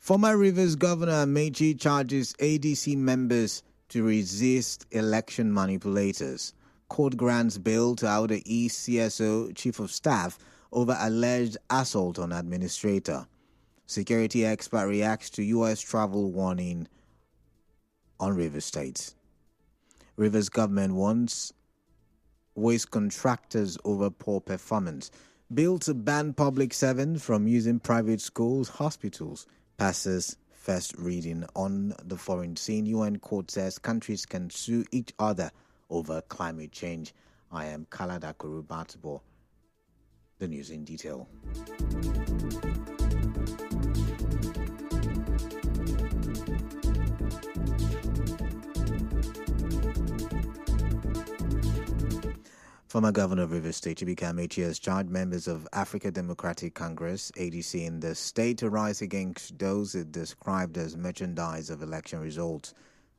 Former Rivers Governor Amechi charges ADC members to resist election manipulators. Court grants bail to Auda East CSO Chief of Staff over alleged assault on administrator. Security expert reacts to U.S. travel warning on Rivers State. Rivers government wants waste contractors over poor performance. Bill to ban public servants from using private schools, hospitals, passes first reading on the foreign scene. UN court says countries can sue each other over climate change. I am Kalada Kurubatibo. The news in detail. Former Governor of Rivers State, Chibuike Amechi, has charged members of African Democratic Congress, ADC, in the state to rise against those it described as merchandise of election results.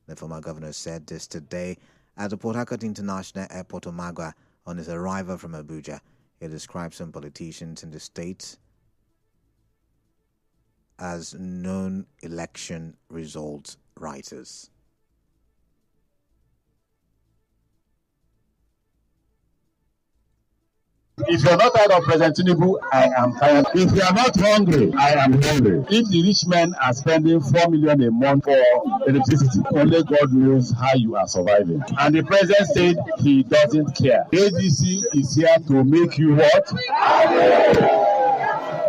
The former governor said this today at the Port Harcourt International Airport, Omagua, on his arrival from Abuja. He described some politicians in the state as known election results writers. If you're not tired of President Tinubu, I am tired. If you are not hungry, I am hungry. If the rich men are spending 4 million a month for electricity, only God knows how you are surviving. And the president said he doesn't care. ADC is here to make you what?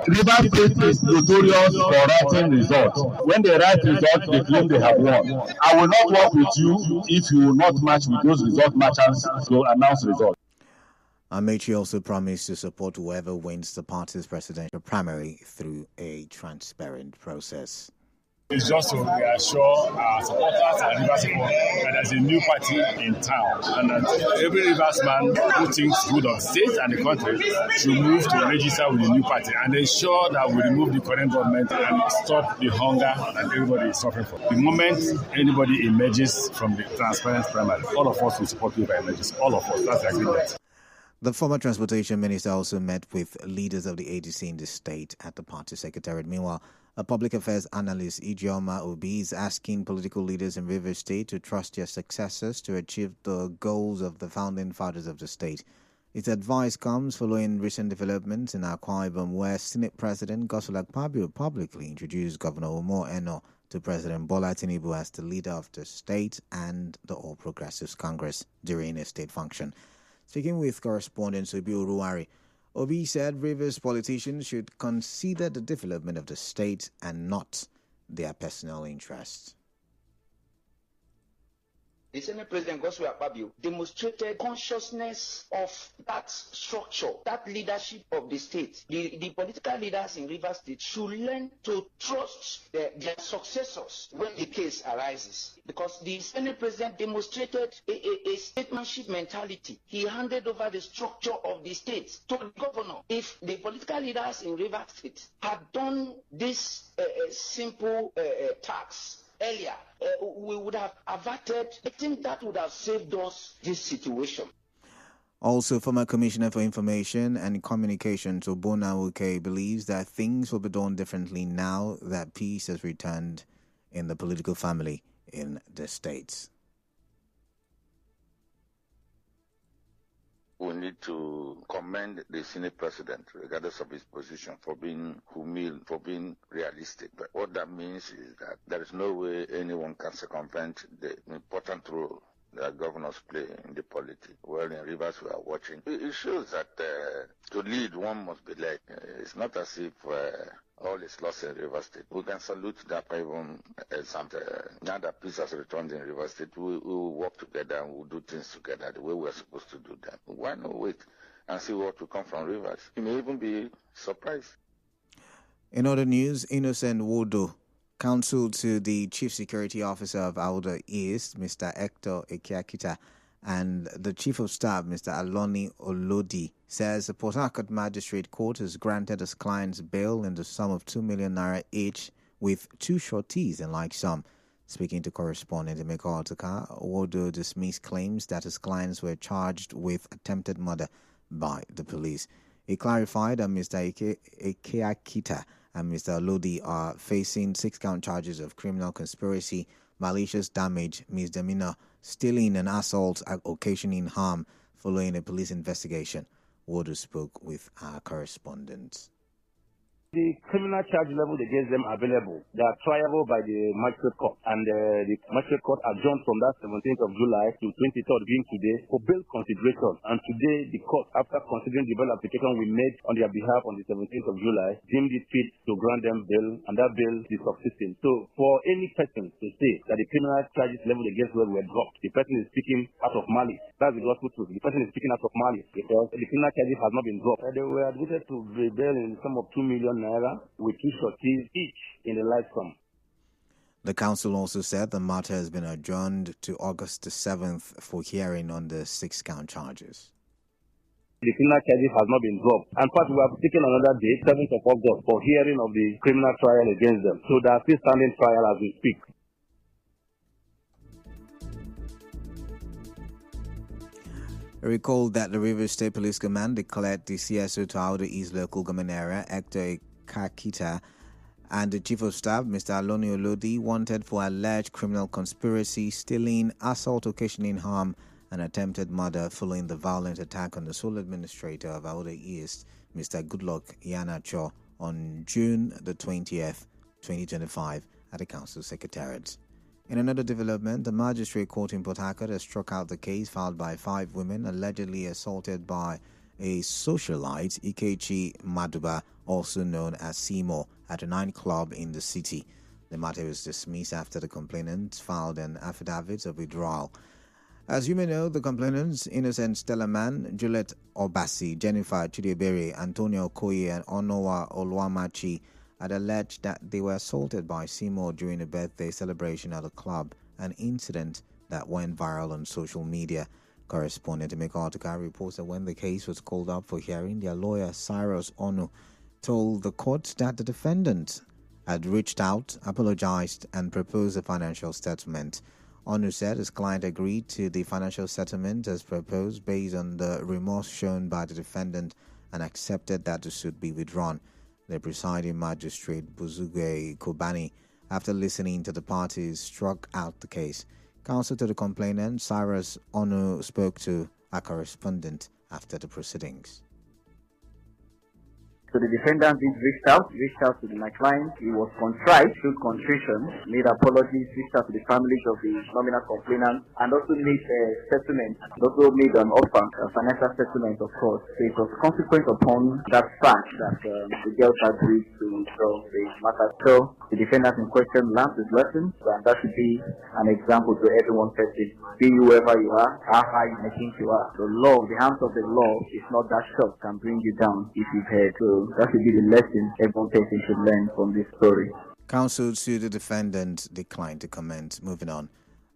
Rivers State is notorious for writing results. When they write results, they claim they have won. I will not work with you if you will not match with those result matchers to announce results. Amechi also promised to support whoever wins the party's presidential primary through a transparent process. It's just to reassure our supporters and Rivers people that there's a new party in town, and that every Rivers man who thinks good of the state and the country should move to register with the new party and ensure that we remove the current government and stop the hunger that everybody is suffering from. The moment anybody emerges from the transparent primary, all of us will support whoever emerges. All of us. That's the agreement. The former transportation minister also met with leaders of the ADC in the state at the party secretariat. Meanwhile, a public affairs analyst, Ijeoma Obi, is asking political leaders in Rivers State to trust their successors to achieve the goals of the founding fathers of the state. Its advice comes following recent developments in Akwa Ibom, where Senate President Godswill Akpabio publicly introduced Governor Omo Eno to President Bola Tinubu as the leader of the state and the All Progressives Congress during a state function. Speaking with correspondent Obi Oruwari, Obi said Rivers politicians should consider the development of the state and not their personal interests. The Senate President Godswill Akpabio demonstrated consciousness of that structure, that leadership of the state. The political leaders in Rivers State should learn to trust their successors when the case arises. Because the Senate President demonstrated a statesmanship mentality. He handed over the structure of the state to the governor. If the political leaders in Rivers State had done this simple task earlier, we would have averted. I think that would have saved us this situation. Also, former Commissioner for Information and Communications Obona Uke believes that things will be done differently now that peace has returned in the political family in the states. We need to commend the Senate President, regardless of his position, for being humble, for being realistic. But what that means is that there is no way anyone can circumvent the important role that governors play in the polity. Well, in Rivers, we are watching. It shows that to lead, one must be led. It's not as if all is lost in Rivers State. We can salute that even example. Now that peace has returned in Rivers State, we will work together and we'll do things together the way we're supposed to do them. Why not wait and see what will come from Rivers? You may even be surprised. In other news, Innocent Wodo, counsel to the Chief Security Officer of Auda East, Mr. Hector Ekeakita, and the Chief of Staff, Mr. Aloni Olodi, says the Port Harcourt Magistrate Court has granted his clients bail in the sum of 2 million naira each, with 2 shortees in like sum. Speaking to correspondent Emeka Otaka, Wodo dismissed claims that his clients were charged with attempted murder by the police. He clarified that Mr. Ekeakita and Mr. Lodi are facing 6-count charges of criminal conspiracy, malicious damage, misdemeanor, stealing and assault occasioning harm following a police investigation. Wodu spoke with our correspondent. The criminal charge level against them are available. They are triable by the magistrate court, and the magistrate court adjourned from that 17th of July to 23rd, being today, for bail consideration. And today, the court, after considering the bail application we made on their behalf on the 17th of July, deemed it fit to grant them bail, and that bail is subsisting. So, for any person to say that the criminal charges level against them were dropped, the person is speaking out of malice. That's the gospel truth. The person is speaking out of malice because the criminal charges have not been dropped. They were admitted to bail in the sum of 2 million naira with 2 shorties each in the life sum. The council also said the matter has been adjourned to August the 7th for hearing on the 6-count charges. The criminal charges has not been dropped. In fact, we have taken another date, 7th of August, for hearing of the criminal trial against them. So they are still standing trial as we speak. Recall that the Rivers State Police Command declared the CSO to Auda East Local Government Area, Hector Kakita, and the Chief of Staff, Mr. Aloni Olodi, wanted for alleged criminal conspiracy, stealing, assault occasioning harm, and attempted murder following the violent attack on the sole administrator of Auda East, Mr. Goodluck Iheanacho, on June the 20th, 2025, at the Council Secretariat. In another development, the Magistrate Court in Port Harcourt has struck out the case filed by 5 women allegedly assaulted by a socialite, Ikechi Maduba, also known as Simo, at a nightclub in the city. The matter was dismissed after the complainant filed an affidavit of withdrawal. As you may know, the complainants, Innocent Stellaman, Juliet Obasi, Jennifer Chidiebere, Antonio Okoye, and Onowa Oluwamachi, had alleged that they were assaulted by Seymour during a birthday celebration at a club, an incident that went viral on social media. Correspondent Emeka Otuka reports that when the case was called up for hearing, their lawyer Cyrus Onu told the court that the defendant had reached out, apologized, and proposed a financial settlement. Onu said his client agreed to the financial settlement as proposed based on the remorse shown by the defendant and accepted that the suit be withdrawn. The presiding magistrate, Buzuge Kobani, after listening to the parties, struck out the case. Counsel to the complainant, Cyrus Onu, spoke to a correspondent after the proceedings. So the defendant reached out to my client. He was contrite, showed contrition, made apologies, reached out to the families of the nominal complainant, and also made a settlement, and also made an offer, a financial settlement, of course. So it was consequent upon that fact that the girls agreed to resolve the matter. So the defendant in question learned his lesson, and that should be an example to everyone person. Be whoever you are, how high you may think you are. The law, the hands of the law is not that short, can bring you down if you've heard. So that should be the lesson everyone person should learn from this story. Counsel to the defendant declined to comment. Moving on.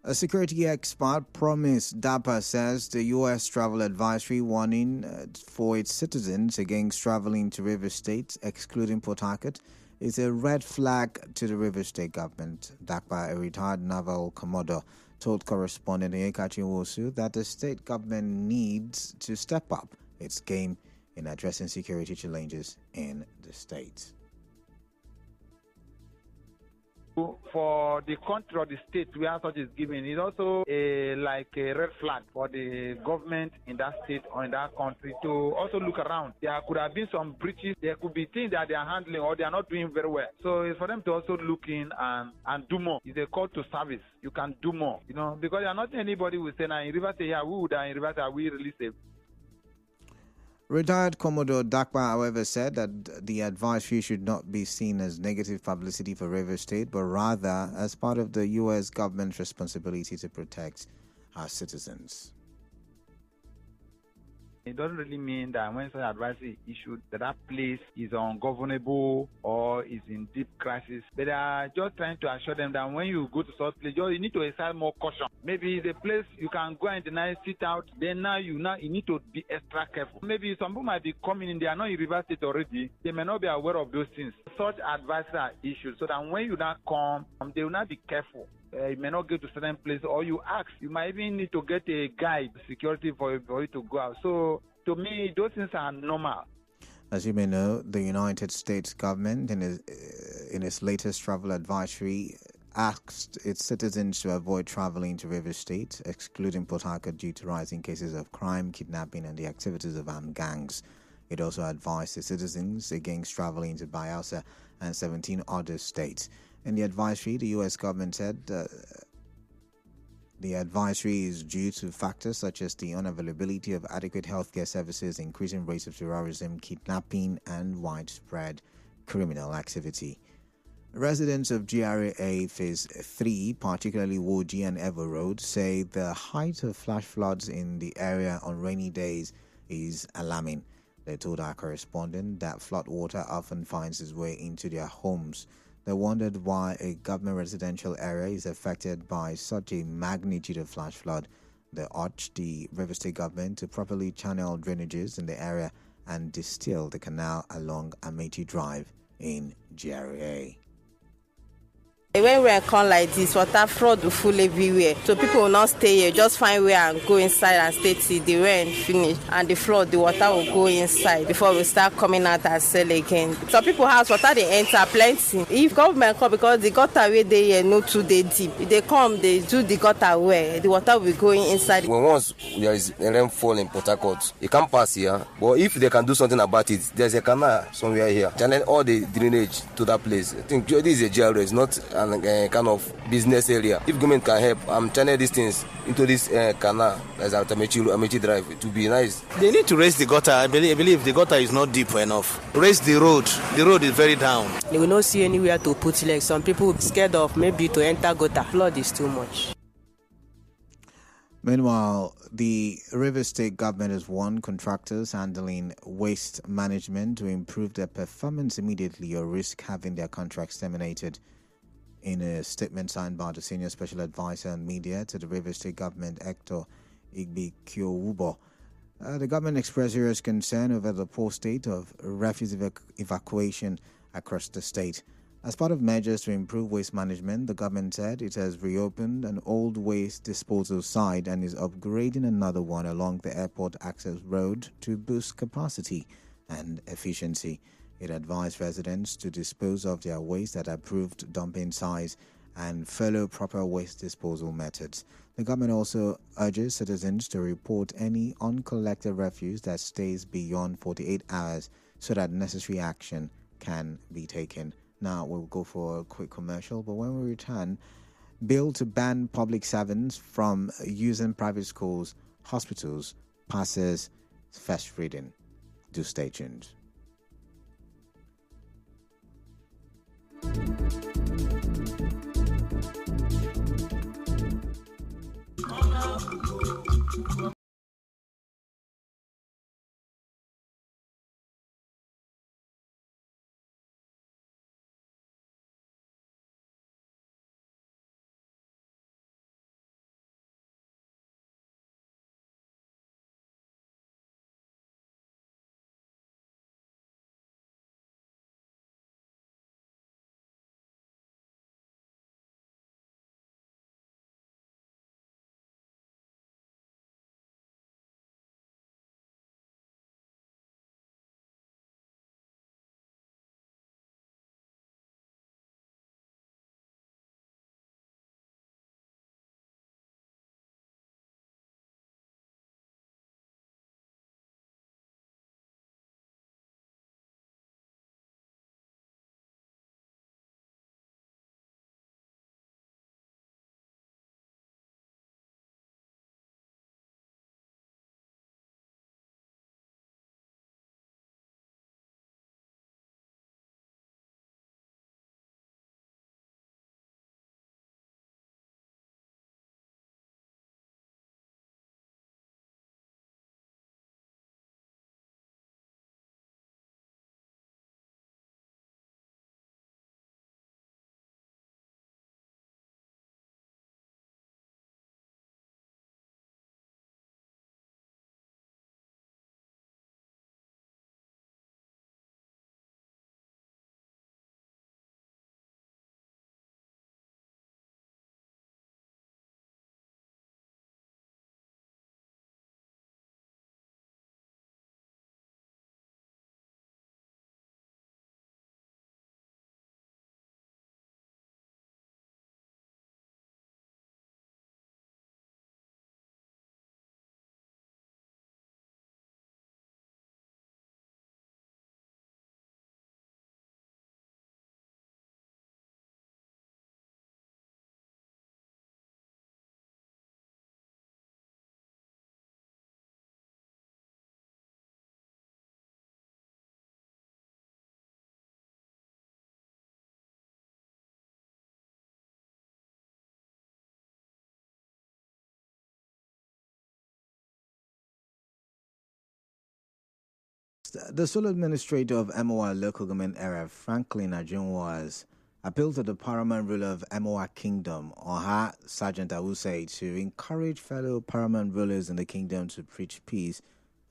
A security expert, Promise Dapa, says the U.S. travel advisory warning for its citizens against traveling to Rivers State, excluding Port Harcourt, is a red flag to the Rivers State government. Dapa, a retired naval commodore, told correspondent Ekachi Wosu that the state government needs to step up its game in addressing security challenges in the state. For the country or the state where such is given, is also a red flag for the government in that state or in that country to also look around. There could have been some breaches. There could be things that they are handling or they are not doing very well. So it's for them to also look in and do more. It's a call to service. You can do more, because there are not anybody who say, now in Rivers State, we would in Rivers State, we release it. Retired Commodore Dakpa, however, said that the advisory should not be seen as negative publicity for Rivers State, but rather as part of the U.S. government's responsibility to protect our citizens. It doesn't really mean that when such advisory is issued, that place is ungovernable or is in deep crisis. But they are just trying to assure them that when you go to such place, you need to exercise more caution. Maybe the place you can go and deny, sit out, then now you need to be extra careful. Maybe some people might be coming in, they are not in Rivers State already. They may not be aware of those things. Such advisory are issued so that when you now come, they will not be careful. You may not get to certain places, or you ask. You might even need to get a guide, security for you to go out. So, to me, those things are normal. As you may know, the United States government, in its latest travel advisory, asked its citizens to avoid traveling to Rivers State, excluding Port Harcourt, due to rising cases of crime, kidnapping, and the activities of armed gangs. It also advised the citizens against traveling to Bayelsa and 17 other states. In the advisory, the U.S. government said the advisory is due to factors such as the unavailability of adequate healthcare services, increasing rates of terrorism, kidnapping, and widespread criminal activity. Residents of GRA Phase 3, particularly Woji and Evo Road, say the height of flash floods in the area on rainy days is alarming. They told our correspondent that flood water often finds its way into their homes. They wondered why a government residential area is affected by such a magnitude of flash flood. They urged the Rivers State government to properly channel drainages in the area and distill the canal along Amechi Drive in GRA. When we come like this, water flood will full everywhere. So people will not stay here, just find where and go inside and stay till the rain finish. And the flood, the water will go inside before we start coming out and sell again. So people house water, they enter plenty. If government come, because the gutter where they here no too they deep. If they come, they do the gutter where the water will go inside. When once there is a rainfall in Port Harcourt, it can pass here. But if they can do something about it, there's a canal somewhere here. Channel all the drainage to that place. I think this is a GRA, it's not kind of business area. If government can help, channel these things into this canal as Amechi Drive, it would be nice. They need to raise the gutter. I believe the gutter is not deep enough. Raise the road. The road is very down. They will not see anywhere to put legs. Some people scared of maybe to enter gutter. Flood is too much. Meanwhile, the Rivers State government has warned contractors handling waste management to improve their performance immediately or risk having their contracts terminated. In a statement signed by the Senior Special Advisor on Media to the Rivers State Government, Hector Igbikiowubo, the government expressed serious concern over the poor state of refuse evacuation across the state. As part of measures to improve waste management, the government said it has reopened an old waste disposal site and is upgrading another one along the airport access road to boost capacity and efficiency. It advised residents to dispose of their waste at approved dumping sites and follow proper waste disposal methods. The government also urges citizens to report any uncollected refuse that stays beyond 48 hours so that necessary action can be taken. Now we'll go for a quick commercial, but when we return, bill to ban public servants from using private schools, hospitals, passes first reading. Do stay tuned. Last, the sole administrator of MOA local government area, Franklin Ajunwa, has appealed to the paramount ruler of MOA Kingdom, Oha Sergeant Awuse, to encourage fellow paramount rulers in the kingdom to preach peace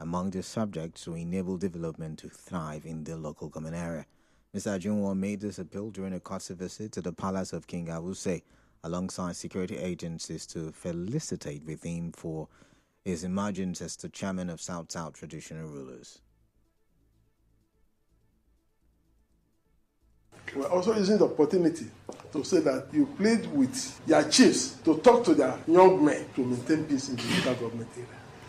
among the subjects to enable development to thrive in the local government area. Mr. Ajunwa made this appeal during a courtesy visit to the palace of King Awuse, alongside security agencies, to felicitate with him for his emergence as the chairman of South-South traditional rulers. We're also using the opportunity to say that you plead with their chiefs to talk to their young men to maintain peace in the local government area.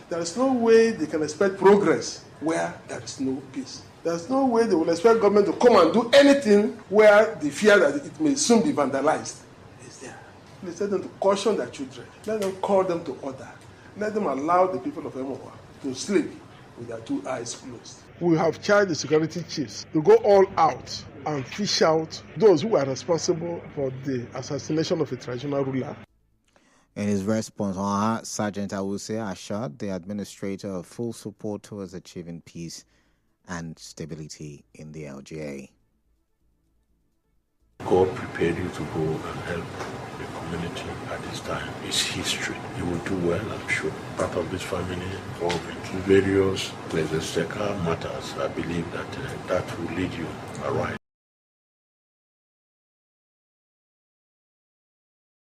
There is no way they can expect progress where there is no peace. There is no way they will expect government to come and do anything where they fear that it may soon be vandalized is there. Please let them to caution their children. Let them call them to order. Let them allow the people of Emowa to sleep with their two eyes closed. We have charged the security chiefs to go all out and fish out those who are responsible for the assassination of a traditional ruler. In his response, Sergeant Awuse assured the administrator of full support towards achieving peace and stability in the LGA. God prepared you to go and help the community at this time. It's history. You will do well, I'm sure. Part of this family involved in various ecclesiastical matters. I believe that that will lead you aright.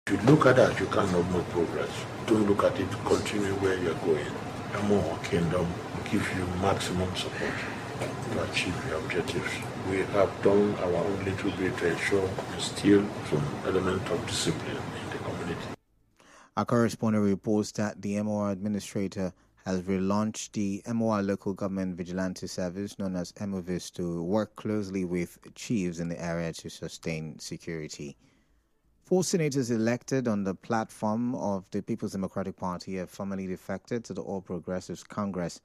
If you look at that, you cannot make progress. Don't look at it, continue where you're going. Emowa Kingdom will give you maximum support to achieve your objectives. We have done our own little bit to ensure instill some element of discipline in the community. Our correspondent reports that the MOA administrator has relaunched the MOA Local Government Vigilante Service, known as MOVIS, to work closely with chiefs in the area to sustain security. 4 senators elected on the platform of the People's Democratic Party have formally defected to the All Progressives Congress.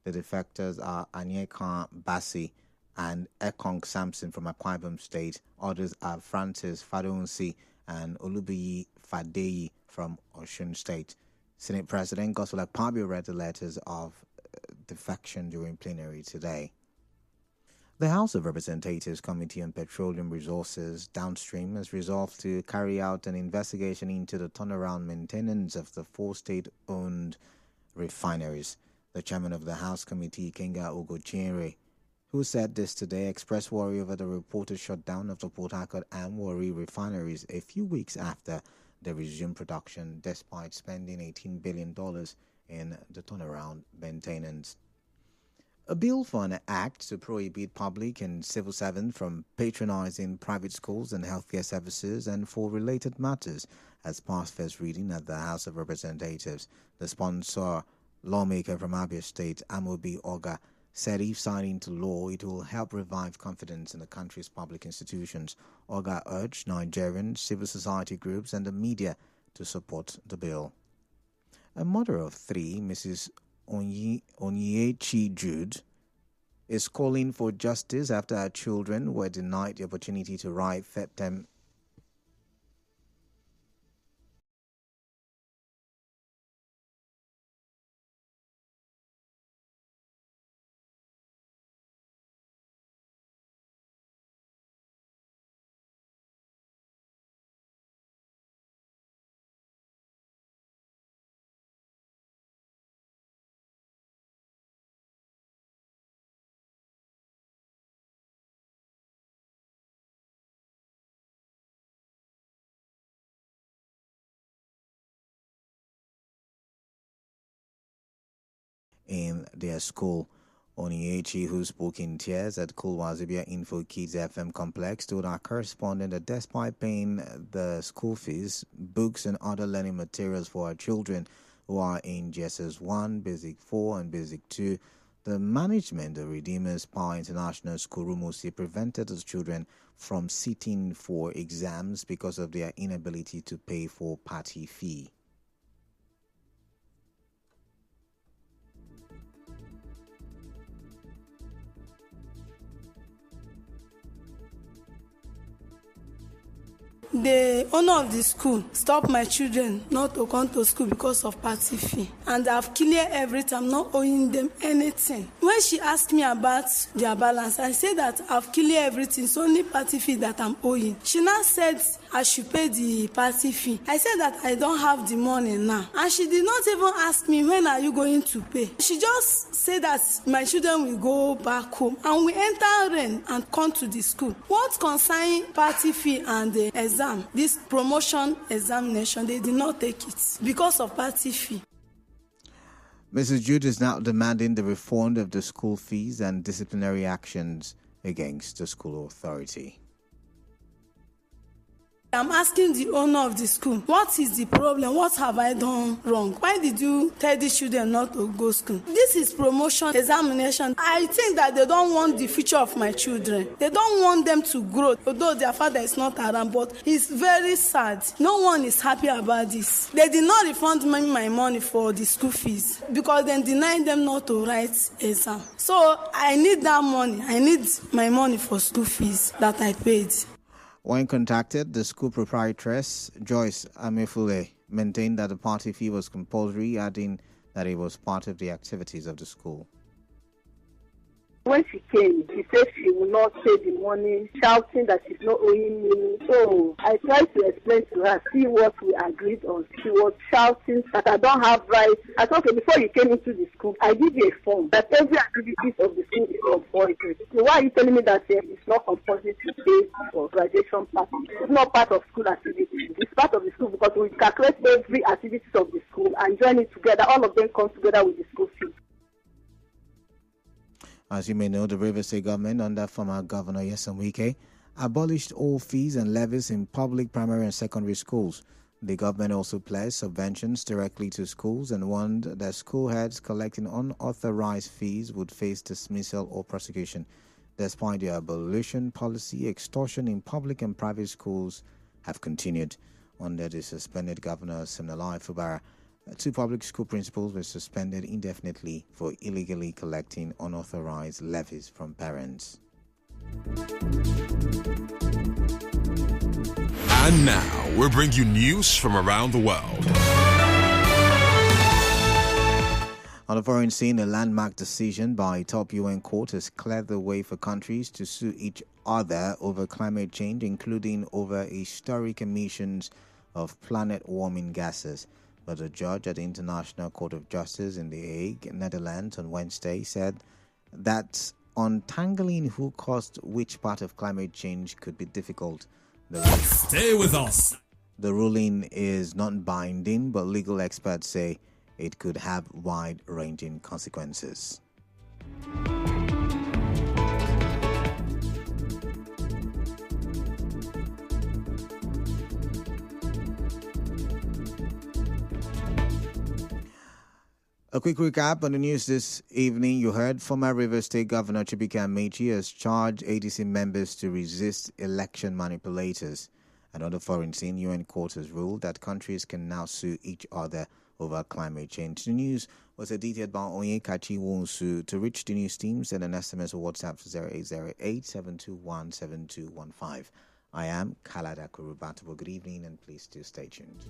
The defectors are Anyeka Bassi and Ekong Samson from Akwa Ibom State. Others are Francis Fadonsi and Olubiyi Fadeyi from Osun State. Senate President Godswill Akpabio read the letters of defection during plenary today. The House of Representatives Committee on Petroleum Resources Downstream has resolved to carry out an investigation into the turnaround maintenance of the 4 state-owned refineries. The chairman of the House Committee, Kenga Ogochienre, who said this today, expressed worry over the reported shutdown of the Port Harcourt and Warri refineries a few weeks after they resumed production, despite spending $18 billion in the turnaround maintenance. A bill for an act to prohibit public and civil servants from patronizing private schools and healthcare services and for related matters has passed first reading at the House of Representatives. The sponsor, lawmaker from Abia State, Amobi Oga, said if signed into law, it will help revive confidence in the country's public institutions. Oga urged Nigerian civil society groups and the media to support the bill. A mother of 3, Mrs. Onyechi Jude, is calling for justice after her children were denied the opportunity to write third term in their school. Onyechi, who spoke in tears at Kulwazibia Info Kids FM complex, told our correspondent that despite paying the school fees, books and other learning materials for our children who are in GSS 1, Basic 4 and Basic 2, the management of Redeemer's Power International School Rumusi prevented the children from sitting for exams because of their inability to pay for party fee. the owner of the school stopped my children not to come to school because of party fee. And I've cleared everything. I'm not owing them anything. When she asked me about their balance, I said that I've cleared everything. It's only party fee that I'm owing. She now said I should pay the party fee. I said that I don't have the money now. And she did not even ask me, when are you going to pay? She just said that my children will go back home. And we enter rain and come to the school. What concerns party fee and the exam, this promotion examination, they did not take it because of party fee. Mrs. Jude is now demanding the refund of the school fees and disciplinary actions against the school authority. I'm asking the owner of the school, what is the problem? What have I done wrong? Why did you tell the children not to go to school? This is promotion examination. I think that they don't want the future of my children. They don't want them to grow, although their father is not around, but it's very sad. No one is happy about this. They did not refund me my money for the school fees because they denied them not to write exam. So I need that money. I need my money for school fees that I paid. When contacted, the school proprietress, Joyce Amefule, maintained that the party fee was compulsory, adding that it was part of the activities of the school. When she came, she said she will not pay the money, shouting that she's not owing me. So I tried to explain to her, see what we agreed on. She was shouting that I don't have rights. I thought, okay, before you came into the school, I give you a form that every activity of the school is compulsory. So why are you telling me that it's not compulsory to pay for graduation party? It's not part of school activities. It's part of the school because we calculate every activity of the school and join it together. All of them come together with the school fee. As you may know, the Rivers State government under former Governor Nyesom Wike abolished all fees and levies in public primary and secondary schools. The government also pledged subventions directly to schools and warned that school heads collecting unauthorized fees would face dismissal or prosecution. Despite the abolition policy, extortion in public and private schools have continued. Under the suspended Governor Siminalayi Fubara, 2 public school principals were suspended indefinitely for illegally collecting unauthorized levies from parents. And now, we bring you news from around the world. On the foreign scene, a landmark decision by a top UN court has cleared the way for countries to sue each other over climate change, including over historic emissions of planet-warming gases. But a judge at the International Court of Justice in The Hague, Netherlands, on Wednesday said that untangling who caused which part of climate change could be difficult. Stay with us. The ruling is not binding, but legal experts say it could have wide-ranging consequences. A quick recap on the news this evening. You heard former Rivers State Governor Chibuike Amechi has charged ADC members to resist election manipulators. And on the foreign scene, UN court has ruled that countries can now sue each other over climate change. The news was edited by Onyekachi Wonsu. To reach the news team, send an SMS or WhatsApp to 0808-721-7215. I am Kalada Kurubatubo. Good evening and please do stay tuned.